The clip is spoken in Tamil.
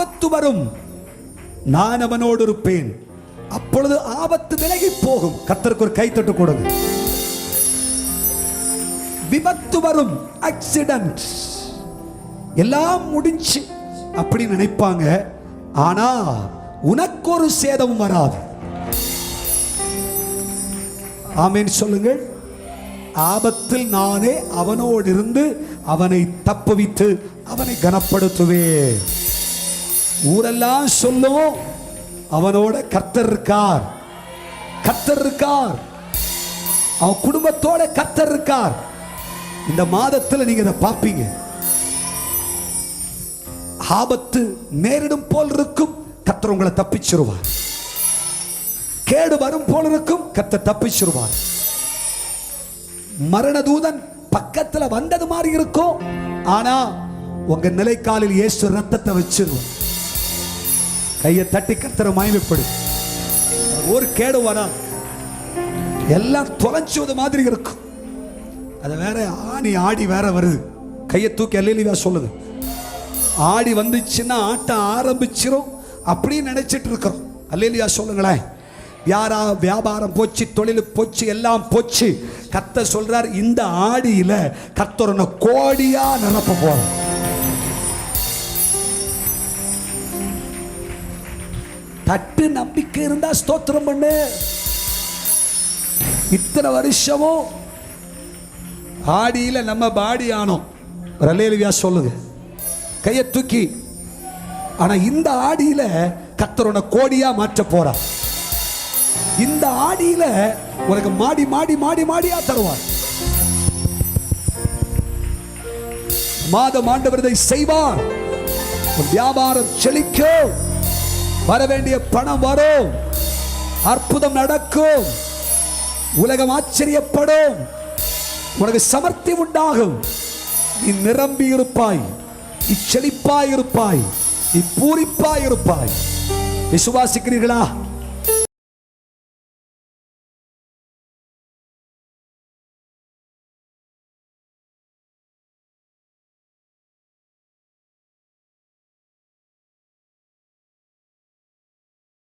ஆபத்து வரும், நான் அவனோடு இருப்பேன், அப்பொழுது ஆபத்து விலகி போகும். கர்த்தருக்கு ஒரு கைத்தட்டு கொடுங்க. விபத்து வரும், ஆக்சிடென்ட், எல்லாம் முடிஞ்சு அப்படி நினைப்பாங்க. ஆனா உனக்கு ஒரு சேதம் வராது. ஆமென் சொல்லுங்கள். ஆபத்தில் நானே அவனோடு இருந்து அவனை தப்புவித்து அவனை கனப்படுத்துவேன். ஊரெல்லாம் சொல்லும், அவனோட கர்த்தர் இருக்கார், கர்த்தர் இருக்கார், அவன் குடும்பத்தோட கர்த்தர் இருக்கார். இந்த மாதத்தில் நீங்க இதை பார்ப்பீங்க. ஆபத்து நேரிடும் போல் இருக்கும், கர்த்தர் உங்களை தப்பிச்சிருவார். கேடு வரும் போல் இருக்கும், கர்த்தர் தப்பிச்சிருவார். மரண தூதன் பக்கத்துல வந்தது மாதிரி இருக்கும், ஆனா உங்க நிலைக்காலில் இயேசு ரத்தத்தை வச்சிருவார். கையை தட்டி கர்த்தரை மகிமைப்படு. ஒரு கேடு வரா, எல்லாம் தொலைச்சுவது மாதிரி இருக்கும். அது வேற ஆணி ஆடி வேற வருது. கையை தூக்கி அல்லேலூயா சொல்லுங்க. ஆடி வந்துச்சுன்னா ஆட்டம் ஆரம்பிச்சிரும் அப்படின்னு நினைச்சிட்டு இருக்கிறோம். அல்லேலூயா சொல்லுங்களேன். வியாபாரம் போச்சு, தொழில் போச்சு, எல்லாம் போச்சு. கர்த்தர் சொல்றார், இந்த ஆடியில கர்த்தர் கோடியா நிரப்ப போறார். தட்டு நம்பிக்கை இருந்தா ஸ்தோத்திரம் பண்ணு. இத்தனை வருஷமும் ஆடியில நம்ம பாடி ஆனோம். அல்லேலூயா சொல்லுங்க. கையை தூக்கி. ஆனா இந்த ஆடியில கர்த்தர் கோடியா மாற்ற போறார். இந்த ஆடியில உனக்கு மாடி மாடி மாடி மாடியா தருவார். மாதம் ஆண்டவர் இதை செய்வார். வியாபாரம் செழிக்கும், வர வேண்டிய பணம் வரும், அற்புதம் நடக்கும், உலகம் ஆச்சரியப்படும், உனக்கு சமர்த்தி உண்டாகும். நீ நிரம்பி இருப்பாய், நீ செழிப்பாய் இருப்பாய், நீ பூரிப்பாய் இருப்பாய். விசுவாசிக்கிறீர்களா?